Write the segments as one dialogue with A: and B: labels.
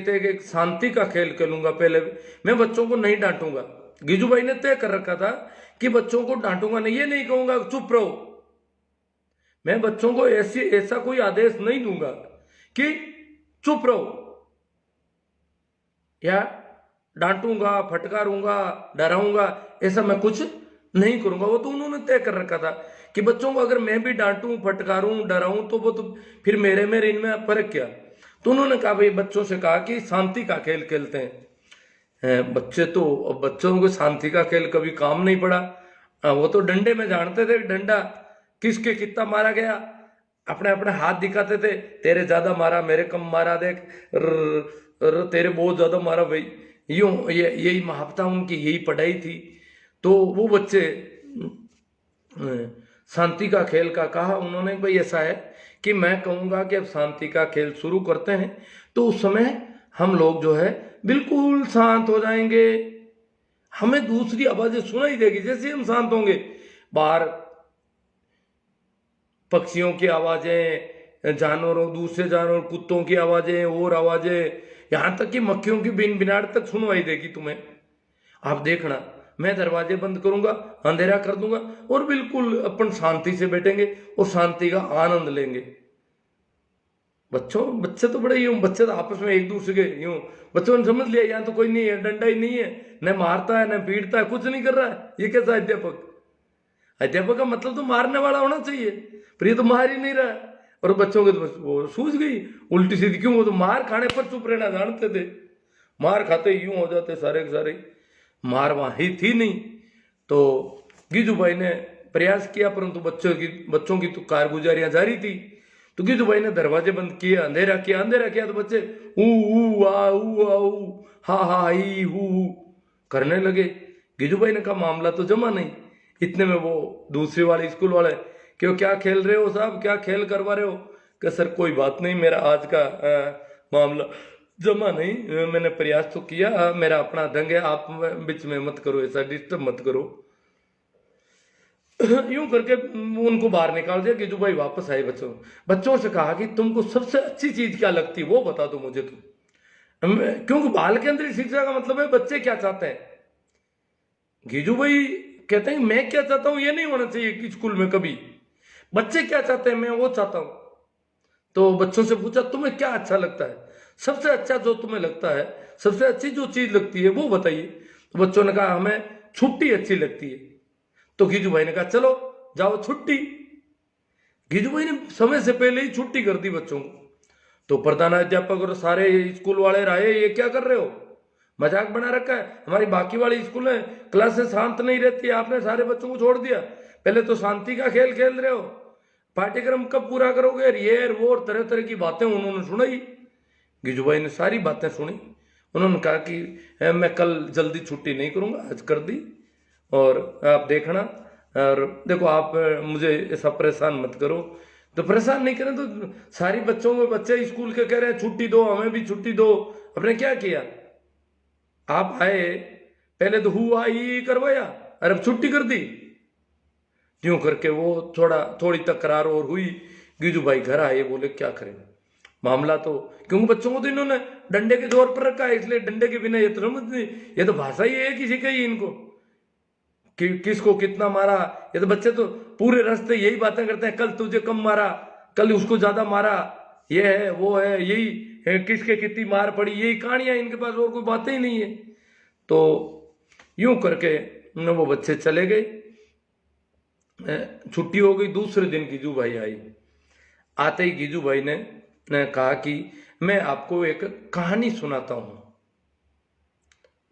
A: थे कि शांति का खेल खेलूंगा, पहले मैं बच्चों को नहीं डांटूंगा। गिजू भाई ने तय कर रखा था कि बच्चों को डांटूंगा नहीं, ये नहीं कहूंगा चुप रहो। मैं बच्चों को ऐसा कोई आदेश नहीं दूंगा कि चुप रहो या डांटूंगा, फटकारूंगा, डराऊंगा, ऐसा मैं कुछ नहीं करूंगा। वो तो उन्होंने तय कर रखा था कि बच्चों को अगर मैं भी डांटूं, फटकारूं, डराऊं तो वो तो फिर मेरे इनमें फर्क क्या। तो उन्होंने कहा भाई, बच्चों से कहा कि शांति का खेल खेलते हैं। बच्चे तो, बच्चों को शांति का खेल कभी काम नहीं पड़ा। वो तो डंडे में जानते थे, डंडा किसके कितना मारा गया, अपने अपने हाथ दिखाते थे, तेरे ज्यादा मारा, मेरे कम मारा, देख तेरे बहुत ज्यादा मारा भाई। यूं यही महावता उनकी, यही पढ़ाई थी। तो वो बच्चे शांति का खेल का कहा उन्होंने। भाई ऐसा है कि मैं कहूंगा कि अब शांति का खेल शुरू करते हैं, तो उस समय हम लोग जो है बिल्कुल शांत हो जाएंगे, हमें दूसरी आवाजें सुनाई देगी। जैसे हम शांत होंगे, बाहर पक्षियों की आवाजें, जानवरों, दूसरे जानवर, कुत्तों की आवाजें, और आवाजें, यहां तक कि मक्खियों की बिन बिनाट तक सुनवाई देगी तुम्हें। आप देखना, मैं दरवाजे बंद करूंगा, अंधेरा कर दूंगा और बिल्कुल अपन शांति से बैठेंगे और शांति का आनंद लेंगे। बच्चे तो बड़े यूं, बच्चे तो आपस में एक दूसरे के यूं, बच्चों ने समझ लिया यहाँ तो कोई नहीं है, डंडा ही नहीं है, न मारता है न पीटता है, कुछ नहीं कर रहा है। ये कैसा अध्यापक? अध्यापक का मतलब तो मारने वाला होना चाहिए, पर ये तो मार ही नहीं रहा है। और बच्चों के तो बस वो सूझ गई उल्टी सीधी। क्यों? वो तो मार खाने पर चुप रहना जानते थे, मार खाते यूं हो जाते सारे के सारे। मार वहां ही थी नहीं। तो गिजू भाई ने प्रयास किया, परंतु बच्चों की तो कारगुजारियां जारी थी। तो गिजू भाई ने दरवाजे बंद किए, अंधेरा किया तो बच्चे ऊ आ ऊ हा हा ही हू करने लगे। गिजू भाई ने कहा मामला तो जमा नहीं। इतने में वो दूसरे वाले स्कूल वाले, क्यों क्या खेल रहे हो साहब, क्या खेल करवा रहे हो? कि सर कोई बात नहीं, मेरा आज का मामला जमा नहीं, मैंने प्रयास तो किया, मेरा अपना ढंग है, आप बीच में मत करो, ऐसा डिस्टर्ब मत करो। यूं करके उनको बाहर निकाल दिया। गिजू भाई वापस आए, बच्चों से कहा कि तुमको सबसे अच्छी चीज क्या लगती है वो बता दो मुझे तुम। क्योंकि बाल केंद्रीय शिक्षा का मतलब है बच्चे क्या चाहते हैं। गिजू भाई कहते हैं मैं क्या चाहता हूं ये नहीं होना चाहिए कि स्कूल में कभी, बच्चे क्या चाहते हैं मैं वो चाहता हूं। तो बच्चों से पूछा तुम्हें क्या अच्छा लगता है, सबसे अच्छा जो तुम्हें लगता है, सबसे अच्छी जो चीज लगती है वो बताइए। तो बच्चों ने कहा हमें छुट्टी अच्छी लगती है। तो गिजू भाई ने कहा चलो जाओ छुट्टी। गिजू भाई ने समय से पहले ही छुट्टी कर दी बच्चों को। तो प्रधानाध्यापक और सारे स्कूल वाले राय, ये क्या कर रहे हो, मजाक बना रखा है, हमारी बाकी वाली स्कूल है क्लासेस शांत नहीं रहती, आपने सारे बच्चों को छोड़ दिया, पहले तो शांति का खेल खेल रहे हो, पाठ्यक्रम कब पूरा करोगे, ये वो तरह तरह की बातें उन्होंने सुनाई। गिजू भाई ने सारी बातें सुनी। उन्होंने कहा कि मैं कल जल्दी छुट्टी नहीं करूंगा, आज कर दी, और आप देखना, और देखो आप मुझे ऐसा परेशान मत करो। तो परेशान नहीं करें तो सारी बच्चे स्कूल के कह रहे हैं छुट्टी दो, हमें भी छुट्टी दो। आपने क्या किया, आप आए पहले तो हुआ ही करवाया और अब छुट्टी कर दी। यूं करके वो थोड़ी तकरार और हुई। गिजू भाई घर आए, बोले क्या करें मामला तो, क्योंकि बच्चों को तो इन्होंने डंडे के जोर पर रखा है, इसलिए डंडे के बिना ये तो समझ नहीं, ये तो भाषा ही है किसी का ही इनको कि किसको कितना मारा। ये तो बच्चे तो पूरे रास्ते यही बातें करते हैं, कल तुझे कम मारा, कल उसको ज्यादा मारा, ये है वो है, यही है, किसके कितनी मार पड़ी, यही कहानियां इनके पास, और कोई बातें ही नहीं है। तो यूं करके वो बच्चे चले गए, छुट्टी हो गई। दूसरे दिन गिजू भाई आई। आते ही गिजू भाई ने कहा कि मैं आपको एक कहानी सुनाता हूं।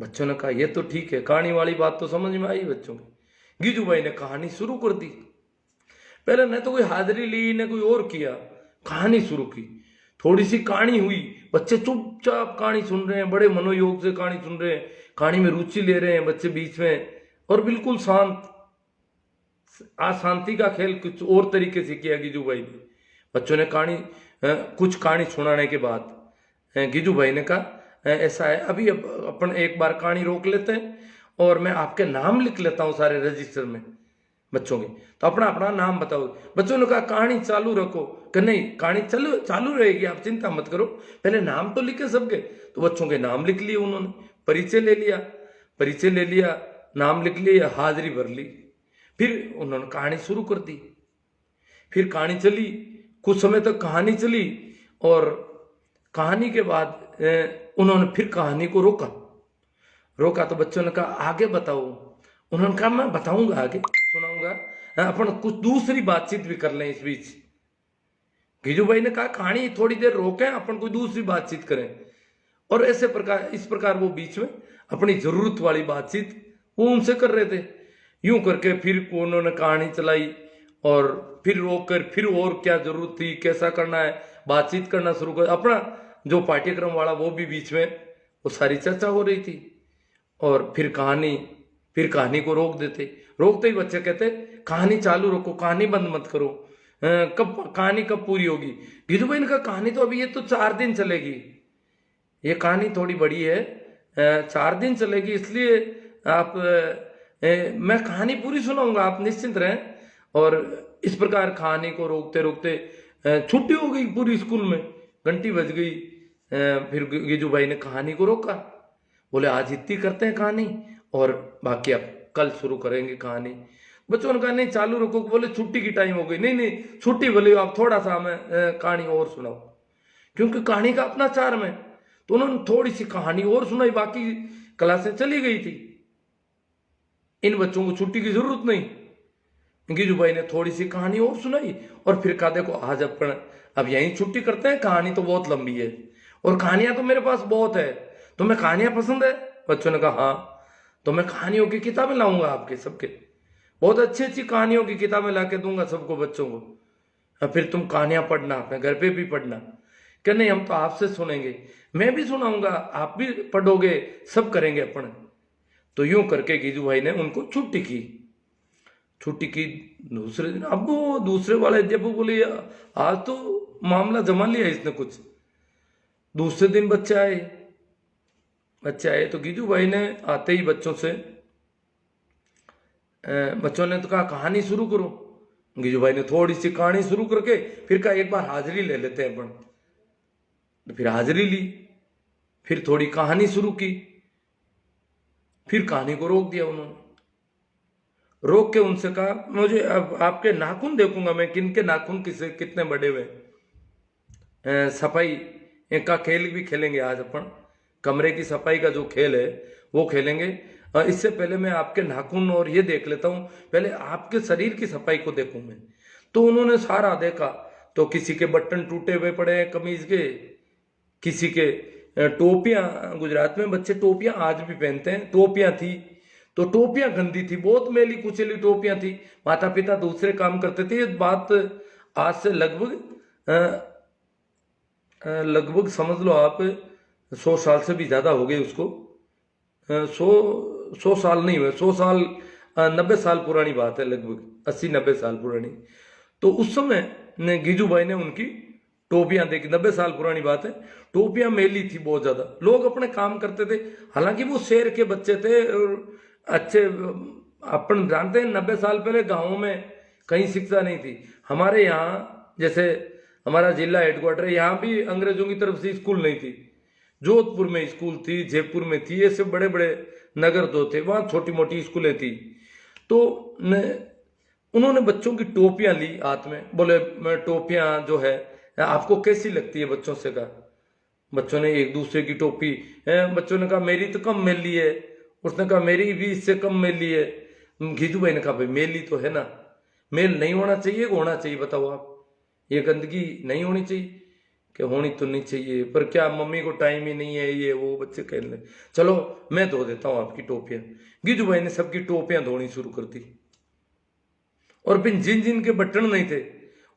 A: बच्चों ने कहा ये तो ठीक है, कहानी वाली बात तो समझ में आई बच्चों की। गिजू भाई ने कहानी शुरू कर दी। पहले न तो कोई हाजिरी ली न कोई और किया, कहानी शुरू की। थोड़ी सी कहानी हुई, बच्चे चुपचाप कहानी सुन रहे हैं, बड़े मनोयोग से कहानी सुन रहे हैं, कहानी में रुचि ले रहे हैं बच्चे बीच में, और बिल्कुल शांत। आज शांति का खेल कुछ और तरीके से किया गिजू भाई ने। बच्चों ने कुछ कहानी सुनाने के बाद गिजू भाई ने कहा ऐसा है, अभी अपन एक बार कहानी रोक लेते हैं और मैं आपके नाम लिख लेता हूं सारे रजिस्टर में, बच्चों के। तो अपना अपना नाम बताओ। बच्चों ने कहा कहानी चालू रखो, कि नहीं कहानी चालू चालू रहेगी, आप चिंता मत करो, पहले नाम तो लिखे सबके। तो बच्चों के नाम लिख लिए उन्होंने, परिचय ले लिया, परिचय ले लिया, नाम लिख लिया, हाजिरी भर ली। फिर उन्होंने कहानी शुरू कर दी। फिर कहानी चली, कुछ समय तक कहानी चली, और कहानी के बाद उन्होंने फिर कहानी को रोका। रोका तो बच्चों ने कहा आगे बताओ। उन्होंने कहा मैं बताऊंगा, आगे सुनाऊंगा, अपन कुछ दूसरी बातचीत भी कर लें इस बीच। गिजू भाई ने कहा कहानी थोड़ी देर रोकें, अपन कोई दूसरी बातचीत करें। और ऐसे प्रकार, इस प्रकार वो बीच में अपनी जरूरत वाली बातचीत वो उनसे कर रहे थे। यूं करके फिर उन्होंने कहानी चलाई, और फिर रोक कर फिर और क्या जरूरत थी, कैसा करना है, बातचीत करना शुरू कर। अपना जो पाठ्यक्रम वाला वो भी बीच में वो सारी चर्चा हो रही थी। और फिर कहानी को रोक देते। रोकते ही बच्चे कहते कहानी चालू रखो, कहानी बंद मत करो, कहानी कब पूरी होगी। गिजू भाई ने कहा कहानी तो अभी ये तो 4 दिन चलेगी, ये कहानी थोड़ी बड़ी है, 4 दिन चलेगी, इसलिए आप मैं कहानी पूरी सुनाऊंगा, आप निश्चिंत रहें। और इस प्रकार कहानी को रोकते रोकते छुट्टी हो गई पूरी स्कूल में, घंटी बज गई। फिर गिजू भाई ने कहानी को रोका, बोले आज इतनी करते हैं कहानी, और बाकी अब कल शुरू करेंगे कहानी। बच्चों ने कहा नहीं चालू रखो। बोले छुट्टी की टाइम हो गई। नहीं नहीं छुट्टी बोले आप थोड़ा सा हमें कहानी और सुनाओ, क्योंकि कहानी का अपना चार्म है। तो उन्होंने थोड़ी सी कहानी और सुनाई, बाकी क्लासें चली गई थी, इन बच्चों को छुट्टी की जरूरत नहीं। गिजू भाई ने थोड़ी सी कहानी और सुनाई, और फिर कहा देखो आज अपन अब यहीं छुट्टी करते हैं, कहानी तो बहुत लंबी है और कहानियां तो मेरे पास बहुत है, तुम्हें कहानियां पसंद है। बच्चों ने कहा हाँ, तो मैं कहानियों की किताबें लाऊंगा आपके सबके, बहुत अच्छी अच्छी कहानियों की किताबें ला के दूंगा सबको बच्चों को, और फिर तुम कहानियां पढ़ना, अपने घर पे भी पढ़ना। क्या नहीं हम तो आपसे सुनेंगे, मैं भी सुनाऊंगा, आप भी पढ़ोगे, सब करेंगे अपन। तो यूं करके गिजू भाई ने उनको छुट्टी की। छुट्टी की दूसरे दिन अब वो दूसरे वाले अध्यापक बोले आज तो मामला जमा लिया इसने कुछ। दूसरे दिन बच्चे आए तो गिजू भाई ने आते ही बच्चों ने तो कहा कहानी शुरू करो। गिजू भाई ने थोड़ी सी कहानी शुरू करके फिर कहा एक बार हाजिरी ले लेते हैं अपन। तो फिर हाजिरी ली, फिर थोड़ी कहानी शुरू की, फिर कहानी को रोक दिया उन्होंने। रोक के उनसे कहा मुझे अब आपके नाखून देखूंगा मैं, किनके नाखून कितने बड़े हुए। सफाई का खेल भी खेलेंगे आज अपन, कमरे की सफाई का जो खेल है वो खेलेंगे। इससे पहले मैं आपके नाखून और ये देख लेता हूँ, पहले आपके शरीर की सफाई को देखूं मैं। तो उन्होंने सारा देखा, तो किसी के बटन टूटे हुए पड़े हैं कमीज के, किसी के टोपियां, गुजरात में बच्चे टोपियां आज भी पहनते हैं, टोपियां थी तो टोपियां गंदी थी, बहुत मैली कुचली टोपियां थी, माता पिता दूसरे काम करते थे। ये बात आज से लगभग समझ लो आप 100 साल से भी ज्यादा हो गए उसको, 100 साल नहीं हुए, 100 साल 90 साल पुरानी बात है, लगभग 80-90 साल पुरानी। तो उस समय गिजू भाई ने उनकी टोपियां देखी, 90 साल पुरानी बात है, टोपियां मेली थी बहुत ज्यादा, लोग अपने काम करते थे। हालांकि वो शहर के बच्चे थे और अच्छे, अपन जानते हैं 90 साल पहले गाँवों में कहीं शिक्षा नहीं थी। हमारे यहाँ जैसे हमारा जिला हेडक्वार्टर, यहाँ भी अंग्रेजों की तरफ से स्कूल नहीं थी। जोधपुर में स्कूल थी, जयपुर में थी, ऐसे बड़े बड़े नगर जो थे वहाँ छोटी मोटी स्कूलें थी। तो उन्होंने बच्चों की टोपियां ली हाथ में, बोले मैं टोपियां जो है आपको कैसी लगती है, बच्चों से कहा। बच्चों ने एक दूसरे की टोपी, बच्चों ने कहा मेरी तो कम मैली है, उसने कहा मेरी भी इससे कम मैली है। गिजू भाई ने कहा भाई मेली तो है ना, मेल नहीं होना चाहिए, होना चाहिए, बताओ आप, ये गंदगी नहीं होनी चाहिए, कि होनी तो नहीं चाहिए, पर क्या मम्मी को टाइम ही नहीं है, ये वो बच्चे कह रहे, चलो मैं धो देता हूँ आपकी टोपियां। गिजू भाई ने सबकी टोपियां धोनी शुरू कर दी। और फिर जिन जिन के बटन नहीं थे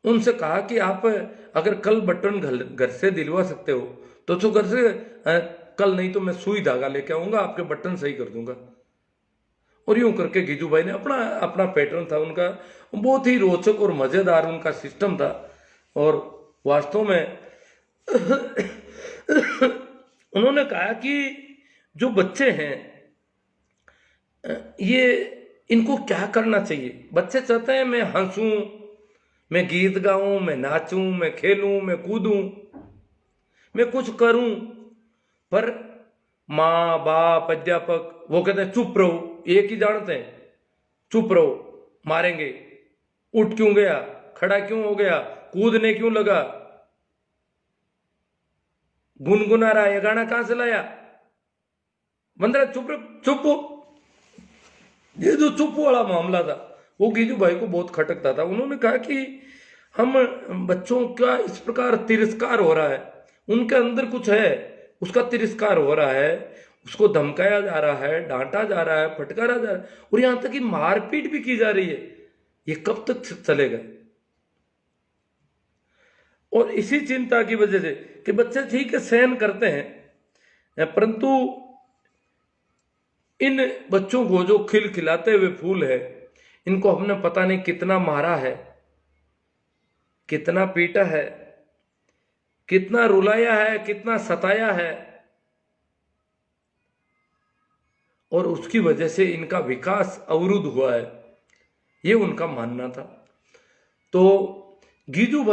A: उनसे कहा कि आप अगर कल बटन घर से दिलवा सकते हो तो घर से, कल नहीं तो मैं सुई धागा लेके आऊंगा, आपके बटन सही कर दूंगा। और यूं करके गिजू भाई ने अपना पैटर्न था उनका, बहुत ही रोचक और मजेदार उनका सिस्टम था। और वास्तव में उन्होंने कहा कि जो बच्चे हैं ये इनको क्या करना चाहिए? बच्चे चाहते हैं मैं हंसूं, मैं गीत गाऊं, मैं नाचूं, मैं खेलूं, मैं कूदूं, मैं कुछ करूं, पर माँ बाप अध्यापक वो कहते हैं चुप रहो, एक ही जानते हैं, चुप रहो, मारेंगे, उठ क्यों गया, खड़ा क्यों हो गया, कूदने क्यों लगा, गुनगुना रहा, ये गाना कहां से लाया, बंदरा चुप चुप हो। ये जो चुप वाला मामला था वो गीजू भाई को बहुत खटकता था। उन्होंने कहा कि हम बच्चों का इस प्रकार तिरस्कार हो रहा है, उनके अंदर कुछ है, उसका तिरस्कार हो रहा है, उसको धमकाया जा रहा है, डांटा जा रहा है, फटकारा जा रहा है, और यहां तक कि मारपीट भी की जा रही है। ये कब तक चलेगा? और इसी चिंता की वजह से कि बच्चे ठीक है सहन करते हैं, परंतु इन बच्चों को जो खिलखिलाते हुए फूल है, इनको हमने पता नहीं कितना मारा है, कितना पीटा है, कितना रुलाया है, कितना सताया है, और उसकी वजह से इनका विकास अवरुद्ध हुआ है, ये उनका मानना था। तो गीजू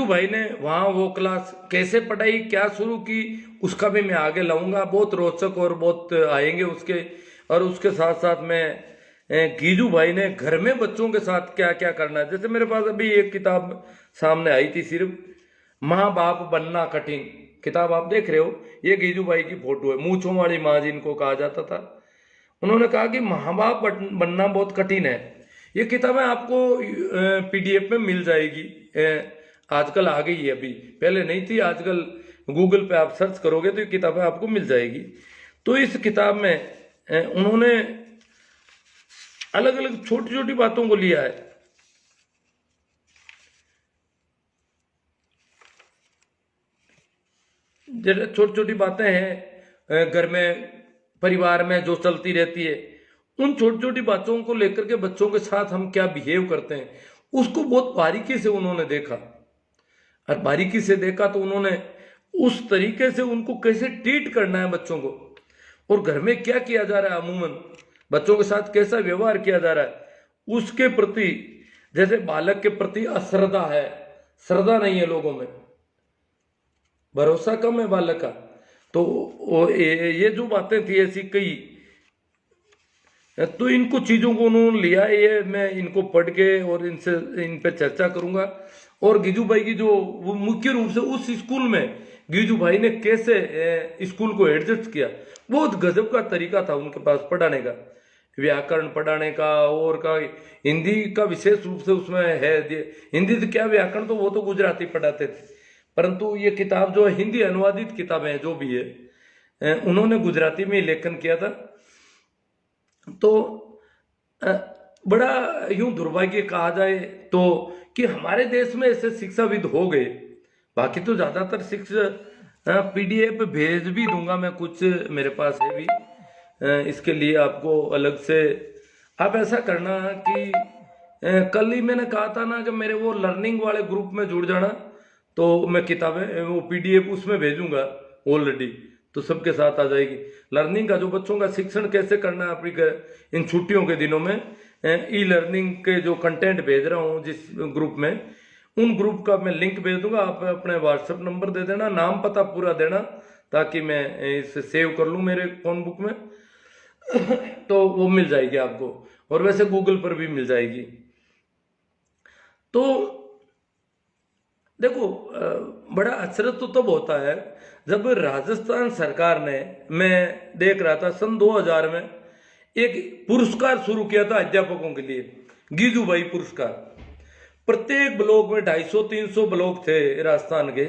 A: भाई ने वहां वो क्लास कैसे पढ़ाई, क्या शुरू की, उसका भी मैं आगे लाऊंगा, बहुत रोचक और बहुत आएंगे उसके। और उसके साथ साथ में गीजू भाई ने घर में बच्चों के साथ क्या क्या करना है। जैसे मेरे पास अभी एक किताब सामने आई थी, सिर्फ माँ बाप बनना कठिन, किताब आप देख रहे हो, ये गीजू भाई की फोटो है, मूंछों वाली माँ जिनको कहा जाता था। उन्होंने कहा कि माँ बाप बनना बहुत कठिन है। ये किताबें आपको पीडीएफ में मिल जाएगी, आजकल आ गई है, अभी पहले नहीं थी, आजकल गूगल पे आप सर्च करोगे तो ये किताबें आपको मिल जाएगी। तो इस किताब में उन्होंने अलग अलग छोटी छोटी बातों को लिया है। जैसे छोटी छोटी बातें हैं घर में, परिवार में जो चलती रहती है, उन छोटी छोटी बातों को लेकर के बच्चों के साथ हम क्या बिहेव करते हैं, उसको बहुत बारीकी से उन्होंने देखा। और बारीकी से देखा तो उन्होंने उस तरीके से उनको कैसे ट्रीट करना है बच्चों को, और घर में क्या किया जा रहा है, अमूमन बच्चों के साथ कैसा व्यवहार किया जा रहा है, उसके प्रति, जैसे बालक के प्रति अश्रद्धा है, श्रद्धा नहीं है लोगों में, भरोसा कम है बालक का। तो ये जो बातें थी ऐसी कई, तो इनको चीजों को उन्होंने लिया, ये मैं इनको पढ़ के और इनसे इन पे चर्चा करूंगा। और गीजू भाई की जो वो मुख्य रूप से उस स्कूल में गीजू भाई ने कैसे स्कूल को एडजस्ट किया, बहुत गजब का तरीका था उनके पास पढ़ाने का, व्याकरण पढ़ाने का, और का हिंदी का विशेष रूप से उसमें है। हिंदी से क्या, व्याकरण तो वो तो गुजराती पढ़ाते थे, परंतु ये किताब जो हिंदी अनुवादित किताबें हैं जो भी है, उन्होंने गुजराती में लेखन किया था। तो बड़ा यूं दुर्भाग्य कहा जाए तो कि हमारे देश में ऐसे शिक्षाविद हो गए। बाकी तो ज्यादातर शिक्षा पीडीएफ भेज भी दूंगा मैं, कुछ मेरे पास है भी, इसके लिए आपको अलग से आप ऐसा करना कि कल ही मैंने कहा था ना कि मेरे वो लर्निंग वाले ग्रुप में जुड़ जाना, तो मैं किताबें वो पीडीएफ उसमें भेजूंगा ऑलरेडी, तो सबके साथ आ जाएगी। लर्निंग का जो बच्चों का शिक्षण कैसे करना है अपनी इन छुट्टियों के दिनों में, ई लर्निंग के जो कंटेंट भेज रहा हूँ जिस ग्रुप में, उन ग्रुप का मैं लिंक भेज दूंगा। आप अपने व्हाट्सएप नंबर दे देना, नाम पता पूरा देना, ताकि मैं इसे सेव कर लूँ मेरे फोन बुक में तो वो मिल जाएगी आपको, और वैसे गूगल पर भी मिल जाएगी। तो देखो, बड़ा अचरज तो तब होता है जब राजस्थान सरकार ने, मैं देख रहा था सन 2000 में एक पुरस्कार शुरू किया था अध्यापकों के लिए, गीजू भाई पुरस्कार। प्रत्येक ब्लॉक में 250-300 ब्लॉक थे राजस्थान के,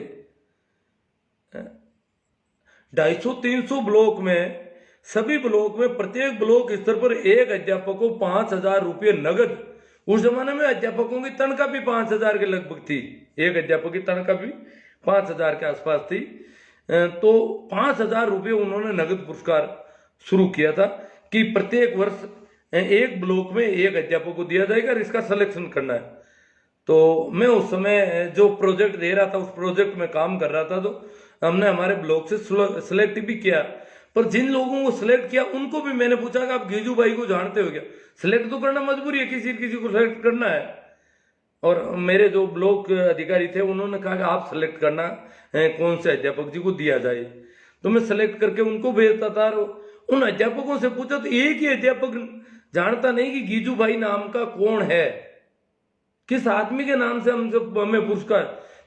A: 250-300 ब्लॉक में, सभी ब्लॉक में प्रत्येक ब्लॉक स्तर पर एक अध्यापक को 5,000 रुपये नगद। उस जमाने में अध्यापकों की तनख्वाह भी 5,000 के लगभग थी, एक अध्यापक की तनख्वाह भी 5,000 के आसपास थी। तो 5,000 रुपये उन्होंने नगद पुरस्कार शुरू किया था कि प्रत्येक वर्ष एक ब्लॉक में एक अध्यापक को दिया जाएगा और इसका सिलेक्शन करना है। तो मैं उस समय जो प्रोजेक्ट दे रहा था, उस प्रोजेक्ट में काम कर रहा था, तो हमने हमारे ब्लॉक से सिलेक्ट भी किया, पर जिन लोगों को सिलेक्ट किया उनको भी मैंने पूछा कि आप गिजू भाई को जानते हो क्या? सिलेक्ट तो करना मजबूरी है, किसी किसी को सिलेक्ट करना है। और मेरे जो ब्लॉक अधिकारी थे उन्होंने कहा कि आप सिलेक्ट करना है कौन से अध्यापक जी को दिया जाए। तो मैं सिलेक्ट करके उनको भेजता था। और उन अध्यापकों से पूछा तो एक ही अध्यापक जानता नहीं कि गिजू भाई नाम का कौन है, किस आदमी के नाम से हमें पुरस्कार।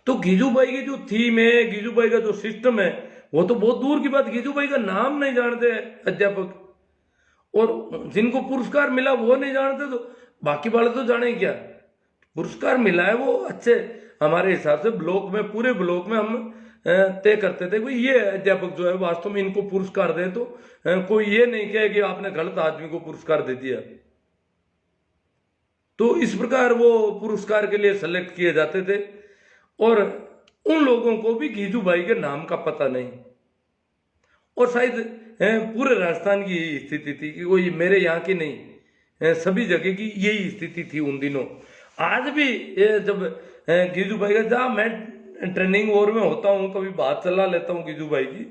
A: तो गिजू भाई की जो थीम है, गिजू भाई का जो सिस्टम है, वो तो बहुत दूर की बात, गिजू भाई का नाम नहीं जानते अध्यापक। और जिनको पुरस्कार मिला वो नहीं जानते, तो बाकी वाले तो जाने क्या। पुरस्कार मिला है वो अच्छे, हमारे हिसाब से ब्लॉक में, पूरे ब्लॉक में हम तय करते थे कि ये अध्यापक जो है वास्तव में इनको पुरस्कार दे। तो कोई ये नहीं कहे कि आपने गलत आदमी को पुरस्कार दे दिया। तो इस प्रकार वो पुरस्कार के लिए सेलेक्ट किए जाते थे। और उन लोगों को भी गिजू भाई के नाम का पता नहीं। और शायद पूरे राजस्थान की यही स्थिति थी कि कोई मेरे यहाँ की नहीं, सभी जगह की यही स्थिति थी उन दिनों। आज भी जब गिजू भाई का, जहाँ मैं ट्रेनिंग वॉर में होता हूँ, कभी बात चला लेता हूँ गिजू भाई की,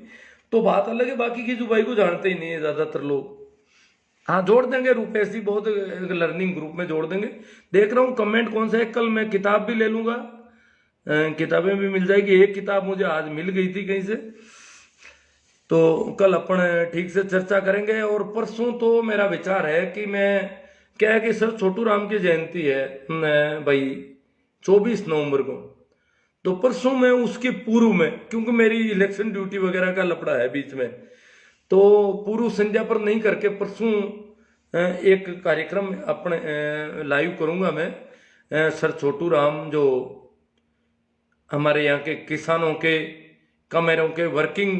A: तो बात अलग है, बाकी गिजू भाई को जानते ही नहीं है ज्यादातर लोग। हाँ, जोड़ देंगे रुपेश जी, बहुत लर्निंग ग्रुप में जोड़ देंगे। देख रहा हूँ कमेंट कौन सा है। कल मैं किताब भी ले लूंगा, किताबें भी मिल जाएगी। एक किताब मुझे आज मिल गई थी कहीं से, तो कल अपन ठीक से चर्चा करेंगे। और परसों तो मेरा विचार है कि मैं, क्या है कि सर छोटू राम की जयंती है भाई 24 नवंबर को, तो परसों मैं उसके पूर्व में, क्योंकि मेरी इलेक्शन ड्यूटी वगैरह का लफड़ा है बीच में, तो पूर्व संध्या पर नहीं करके परसों एक कार्यक्रम अपने लाइव करूंगा मैं। सर छोटू राम जो हमारे यहाँ के किसानों के, कमेरों के, वर्किंग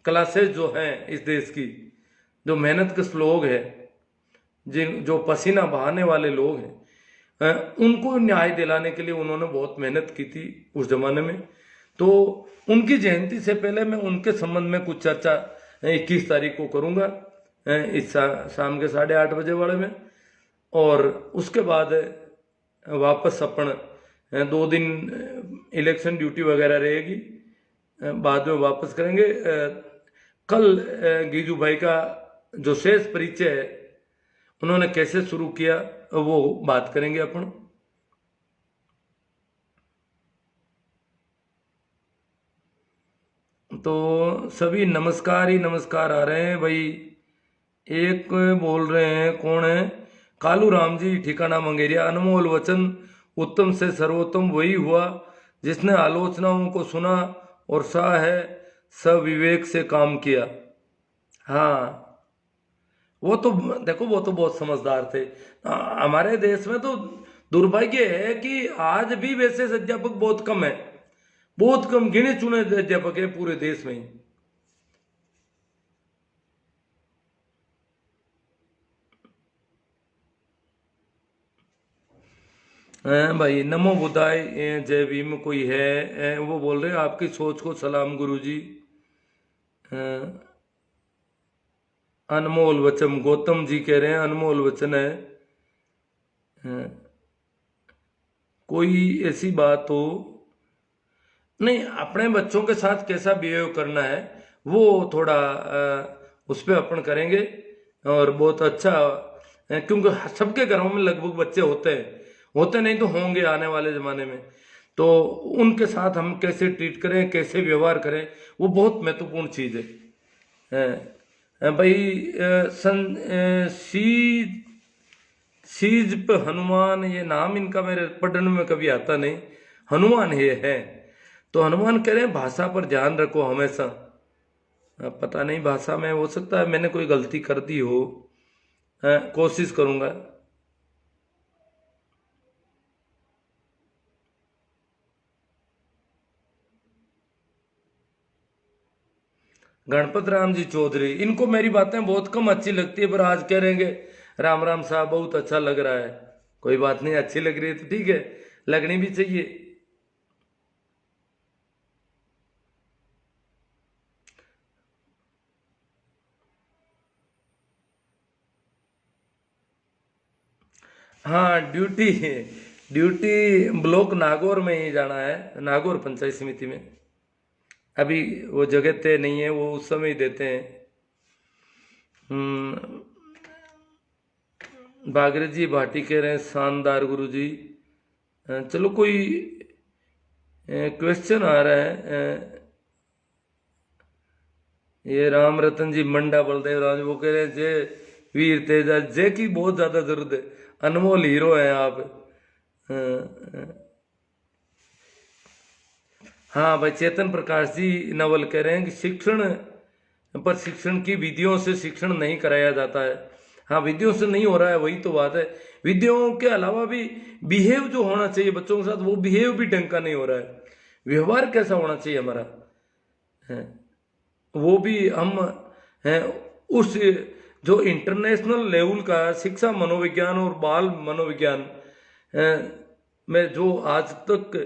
A: क्लासेस जो हैं इस देश की, जो मेहनत कश लोग हैं, जो पसीना बहाने वाले लोग हैं, उनको न्याय दिलाने के लिए उन्होंने बहुत मेहनत की थी उस जमाने में। तो उनकी जयंती से पहले मैं उनके संबंध में कुछ चर्चा 21 तारीख को करूंगा, इस शाम के 8:30 बजे वाले में। और उसके बाद वापस अपन 2 दिन इलेक्शन ड्यूटी वगैरह रहेगी, बाद में वापस करेंगे। कल गिजू भाई का जो शेष परिचय है, उन्होंने कैसे शुरू किया, वो बात करेंगे अपन। तो सभी नमस्कार ही नमस्कार आ रहे हैं भाई। एक बोल रहे हैं, कौन है, कालू राम जी, ठिकाना मंगेरिया। अनमोल वचन उत्तम से सर्वोत्तम वही हुआ जिसने आलोचनाओं को सुना और सा है सविवेक से काम किया। हाँ, वो तो देखो, वो तो बहुत समझदार थे। हमारे देश में तो दुर्भाग्य है कि आज भी वैसे अध्यापक बहुत कम है, बहुत कम, गिने चुने अध्यापक है पूरे देश में ही। भाई नमो बुद्धाय, जय भीम कोई है, वो बोल रहे हैं आपकी सोच को सलाम गुरुजी। अनमोल वचन, गौतम जी कह रहे हैं अनमोल वचन है। कोई ऐसी बात हो नहीं, अपने बच्चों के साथ कैसा बिहेव करना है वो थोड़ा उस पर अपन करेंगे। और बहुत अच्छा, क्योंकि सबके घरों में लगभग बच्चे होते नहीं तो होंगे आने वाले ज़माने में। तो उनके साथ हम कैसे ट्रीट करें, कैसे व्यवहार करें, वो बहुत महत्वपूर्ण चीज़ है भाई। सीज पे हनुमान, ये नाम इनका मेरे पढ़ने में कभी आता नहीं, हनुमान ये है। तो हनुमान कह रहे हैं भाषा पर ध्यान रखो हमेशा। पता नहीं भाषा में, हो सकता है मैंने कोई गलती कर दी हो, कोशिश करूंगा। गणपत राम जी चौधरी, इनको मेरी बातें बहुत कम अच्छी लगती है, पर आज कह रहेंगे राम राम साहब बहुत अच्छा लग रहा है। कोई बात नहीं, अच्छी लग रही है तो ठीक है, लगनी भी चाहिए। हाँ, ड्यूटी ब्लॉक नागौर में ही जाना है, नागौर पंचायत समिति में। अभी वो जगह तय नहीं है, वो उस समय ही देते हैं। बागरे जी भाटी कह रहे हैं शानदार गुरु जी। चलो कोई क्वेश्चन आ रहा है। ये राम रतन जी मंडा बलदेव राज वो कह रहे हैं जय वीर तेजा, जय की बहुत ज्यादा जरूरत है, अनमोल हीरो हैं आप। हाँ भाई चेतन प्रकाश जी नवल कह रहे हैं कि शिक्षण पर शिक्षण की विधियों से शिक्षण नहीं कराया जाता है। हाँ विधियों से नहीं हो रहा है, वही तो बात है। विधियों के अलावा भी बिहेव जो होना चाहिए बच्चों के साथ, वो बिहेव भी ढंग का नहीं हो रहा है। व्यवहार कैसा होना चाहिए हमारा है, वो भी हम हैं उस जो इंटरनेशनल लेवल का शिक्षा मनोविज्ञान और बाल मनोविज्ञान में जो आज तक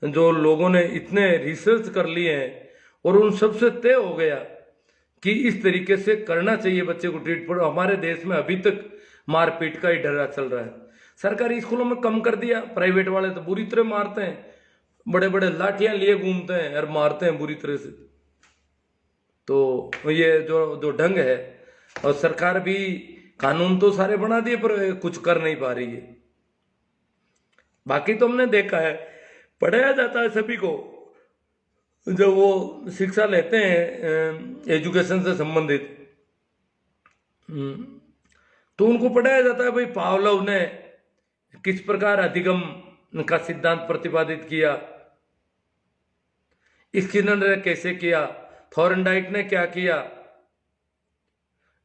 A: जो लोगों ने इतने रिसर्च कर लिए हैं और उन सबसे तय हो गया कि इस तरीके से करना चाहिए बच्चे को ट्रीट। पर हमारे देश में अभी तक मारपीट का ही डरा चल रहा है। सरकारी स्कूलों में कम कर दिया, प्राइवेट वाले तो बुरी तरह मारते हैं, बड़े बड़े लाठियां लिए घूमते हैं और मारते हैं बुरी तरह से। तो ये जो ढंग है, और सरकार भी कानून तो सारे बना दिए पर कुछ कर नहीं पा रही है। बाकी तो हमने देखा है पढ़ाया जाता है सभी को, जब वो शिक्षा लेते हैं एजुकेशन से संबंधित, तो उनको पढ़ाया जाता है भाई पावलोव ने किस प्रकार अधिगम का सिद्धांत प्रतिपादित किया, स्किनर ने कैसे किया, थॉर्नडाइक ने क्या किया।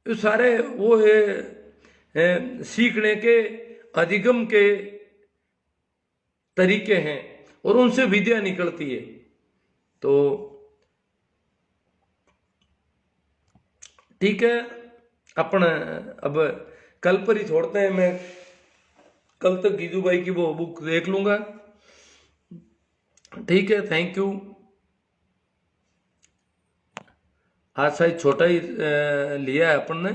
A: ये सारे वो है सीखने के अधिगम के तरीके हैं और उनसे विद्या निकलती है। तो ठीक है, अपन अब कल पर ही छोड़ते हैं। मैं कल तक गीजू भाई की वो बुक देख लूंगा। ठीक है, थैंक यू। आज शायद छोटा ही लिया है अपन ने,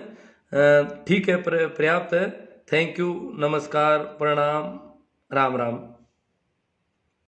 A: ठीक है, पर्याप्त है। थैंक यू, नमस्कार, प्रणाम, राम राम।